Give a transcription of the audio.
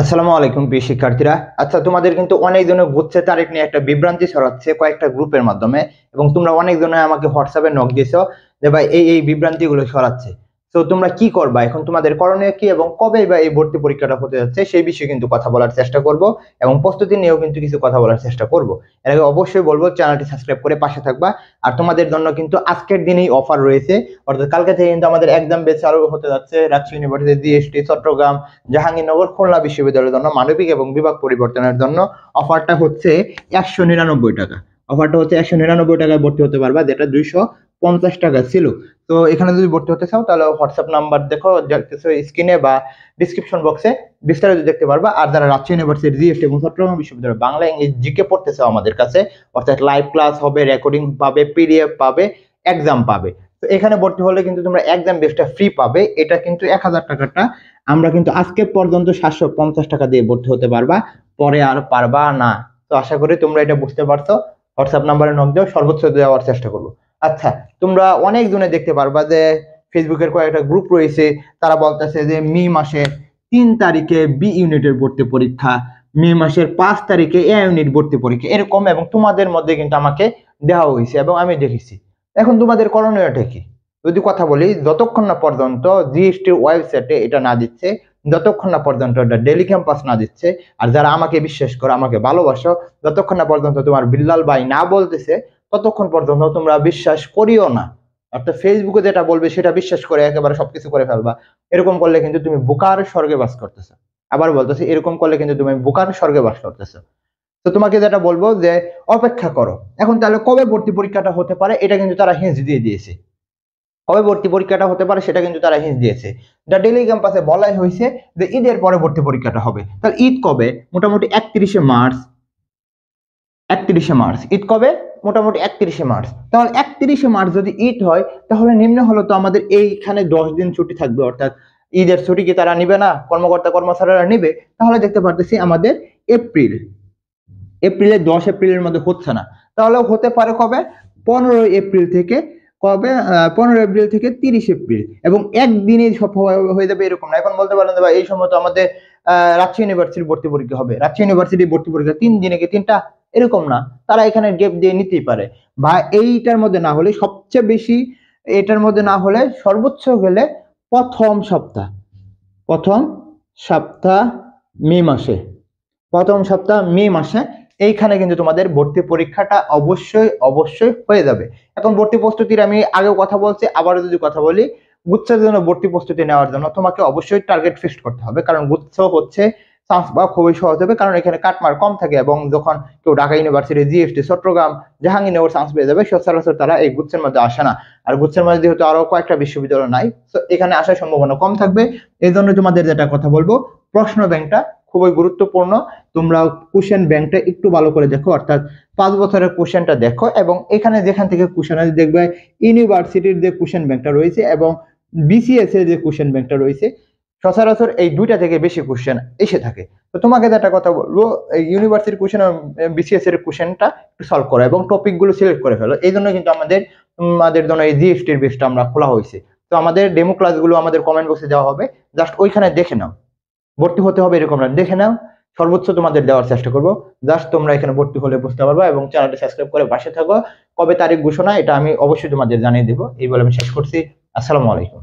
আসসালামু আলাইকুম প্রিয় শিক্ষার্থীরা। আচ্ছা, তোমাদের কিন্তু অনেকজনের গুচ্ছের তারিখ নিয়ে একটা বিভ্রান্তি ছড়াচ্ছে কয়েকটা গ্রুপের মাধ্যমে, এবং তোমরা অনেকজনে আমাকে হোয়াটসঅ্যাপে নক দিয়েছো যে ভাই এই বিভ্রান্তিগুলো ছড়াচ্ছে। তো তোমরা কি করবা এখন, তোমাদের করণীয় কি এবং কবে বা এই ভর্তি পরীক্ষাটা হতে যাচ্ছে সেই বিষয়ে কিন্তু কথা বলার চেষ্টা করব, এবং প্রস্তুতি নিয়েও কিন্তু কিছু কথা বলার চেষ্টা করব। এর আগে অবশ্যই বলবো চ্যানেলটি সাবস্ক্রাইব করে পাশে থাকবা। আর তোমাদের জন্য কিন্তু আজকের দিনেই অফার রয়েছে, অর্থাৎ কালকে থেকে কিন্তু আমাদের এক্সাম বেচ চালু হতে যাচ্ছে। রাজশাহী ইউনিভার্সিটি, জিএসটি, চট্টগ্রাম, জাহাঙ্গীরনগর, খুলনা বিশ্ববিদ্যালয়ের জন্য মানবিক এবং বিভাগ পরিবর্তনের জন্য অফারটা হচ্ছে 199 টাকা। অফারটা হচ্ছে 199 টাকায় ভর্তি হতে পারবা, যেটা 250 টাকা ছিল। তো এখানে যদি ভর্তি হতে চাও তাহলে হোয়াটসঅ্যাপ নাম্বার দেখো স্ক্রিনে বা ডিসক্রিপশন বক্সে, বিস্তারিত দেখতে পারবা। আর যারা রাজশাহী ইউনিভার্সিটি, জিএসটি এবং চট্টগ্রাম বিশ্ববিদ্যালয় বাংলা ইংলিশ জিকে পড়তে চাও আমাদের কাছে, অর্থাৎ লাইভ ক্লাস হবে, রেকর্ডিং পাবে, পিডিএফ পাবে, এক্সাম পাবে। তো এখানে ভর্তি হলে কিন্তু তোমরা এক্সাম বেসটা ফ্রি পাবে। এটা কিন্তু 1000 টাকাটা আমরা কিন্তু আজকে পর্যন্ত 750 টাকা দিয়ে ভর্তি হতে পারবা, পরে আর পারবা না। তো আশা করি তোমরা এটা বুঝতে পারছো। হোয়াটসঅ্যাপ নাম্বারে নক দাও, সর্বোচ্চ দেওয়ার চেষ্টা করবো। আচ্ছা, তোমরা অনেক জনে দেখতে পারবা যে ফেসবুকের কয়েকটা গ্রুপ রয়েছে, তারা বলতেছে যে মে মাসের 3 তারিখে বি ইউনিটের ভর্তি পরীক্ষা, মে মাসের 5 তারিখে এ ইউনিট ভর্তি পরীক্ষা, এরকম। এবং তোমাদের মধ্যে কিন্তু আমাকে দেওয়া হয়েছে এবং আমি দেখেছি। এখন তোমাদের করণীয়টা কি যদি কথা বলি, যতক্ষণ না পর্যন্ত জিএসটির ওয়েবসাইটে এটা না দিচ্ছে, যতক্ষণ না পর্যন্ত এটা ডেলি ক্যাম্পাস না দিচ্ছে, আর যারা আমাকে বিশ্বাস করো, আমাকে ভালোবাসো, যতক্ষণ না পর্যন্ত তোমার বিল্লাল ভাই না বলতেছে, ততক্ষণ পর্যন্ত তোমরা বিশ্বাস করিও না। অর্থাৎ ফেসবুকে যেটা বলবে সেটা বিশ্বাস করে একেবারে সবকিছু করে ফেলবা। এরকম করলে কিন্তু তুমি বোকার স্বর্গে বাস করতেছো। আবার বলতেছি, এরকম করলে কিন্তু তুমি বোকার স্বর্গে বাস করতেছো। তো তোমাকে যেটা বলবো যে অপেক্ষা করো। এখন তাহলে কবে ভর্তি পরীক্ষাটা হতে পারে এটা কিন্তু তারা হিন্স দিয়ে দিয়েছে। কবে ভর্তি পরীক্ষাটা হতে পারে সেটা কিন্তু তারা হিন্স দিয়েছে। যা ডেলি ক্যাম্পাসে বলাই হয়েছে যে ঈদের পরে ভর্তি পরীক্ষাটা হবে। তাহলে ঈদ কবে? মোটামুটি 31শে মার্চ। 31শে মার্চ ঈদ কবে? মোটামুটি 31শে মার্চ। তাহলে 31শে মার্চ যদি ঈদ হয়, তাহলে নিম্ন হলো তো আমাদের এইখানে 10 দিন ছুটি থাকবে। অর্থাৎ ঈদের ছুটি কি তারা নিবে না? কর্মকর্তা কর্মচারীরা নিবে। তাহলে দেখতে পারতেছি আমাদের এপ্রিলের 10 এপ্রিলের মধ্যে হচ্ছে না। তাহলে হতে পারে কবে? 15 এপ্রিল থেকে। কবে? 15 এপ্রিল থেকে 30 এপ্রিল। এবং একদিনে সব হয়ে যাবে এরকম না। এখন বলতে পারেন যে ভাই এই সময় তো আমাদের রাজশাহী ইউনিভার্সিটির ভর্তি পরীক্ষা হবে, রাজশাহী ইউনিভার্সিটির ভর্তি পরীক্ষা 3 দিনে কি 3টা, এরকম না। তারা এখানে গ্যাপ দিয়ে নিতেই পারে। বা এইটার মধ্যে না হলে সবচেয়ে বেশি, এটার মধ্যে না হলে সর্বোচ্চ গেলে প্রথম সপ্তাহ মে মাসে, প্রথম সপ্তাহ মে মাসে এইখানে কিন্তু তোমাদের ভর্তি পরীক্ষাটা অবশ্যই হয়ে যাবে। এখন ভর্তি প্রস্তুতির আমি আগেও কথা বলছি, আবারও যদি কথা বলি, গুচ্ছের জন্য ভর্তি প্রস্তুতি নেওয়ার জন্য তোমাকে অবশ্যই টার্গেট ফিক্সড করতে হবে, কারণ গুচ্ছ হচ্ছে চান্স বা খুবই সহজ হবে, কারণ এখানে কাটমার কম থাকে। এবং যখন কেউ Dhaka university, GST, Chittagong, Jahangirnagar chance পেয়ে যাবে, সচরাচর তারা এই গুচ্ছের মধ্যে আসে না। আর গুচ্ছের মধ্যে যেহেতু আরো কয়েকটা বিশ্ববিদ্যালয় নাই, তো এখানে আসার সম্ভাবনা কম থাকবে। এই জন্য তোমাদের যেটা কথা বলবো, প্রশ্ন ব্যাংকটা খুবই গুরুত্বপূর্ণ। তোমরা কোশ্চেন ব্যাংকটা একটু ভালো করে দেখো, অর্থাৎ 5 বছরের কোশ্চেনটা দেখো, এবং এখানে যেখান থেকে কোশ্চেন আছে দেখবে ইউনিভার্সিটির যে কোশ্চেন ব্যাংকটা রয়েছে এবং বিসিএস এর যে কোশ্চেন ব্যাংকটা রয়েছে, সচরাচর এই দুইটা থেকে বেশি কোশ্চেন এসে থাকে। তো তোমাকে যেটা কথা বলবো, এই ইউনিভার্সিটির কোশ্চেন এবং বিসিএস এর কোশ্চেনটা একটু সলভ করো এবং টপিকগুলো সিলেক্ট করে ফেলো। এই জন্য কিন্তু আমাদের জন্য এই জিএসটির বেসটা আমরা খোলা হয়েছে। তো আমাদের ডেমো ক্লাসগুলো আমাদের কমেন্ট বক্সে দেওয়া হবে, জাস্ট ওইখানে দেখে নাও। ভর্তি হতে হবে এরকম না, দেখে নাও, সর্বোচ্চ তোমাদের দেওয়ার চেষ্টা করবো। জাস্ট তোমরা এখানে ভর্তি হলে বুঝতে পারবা, এবং চ্যানেলটা সাবস্ক্রাইব করে পাশে থাকো। কবে তারিখ ঘোষণা এটা আমি অবশ্যই তোমাদের জানিয়ে দেবো। এই বলে আমি শেষ করছি। আসসালামু আলাইকুম।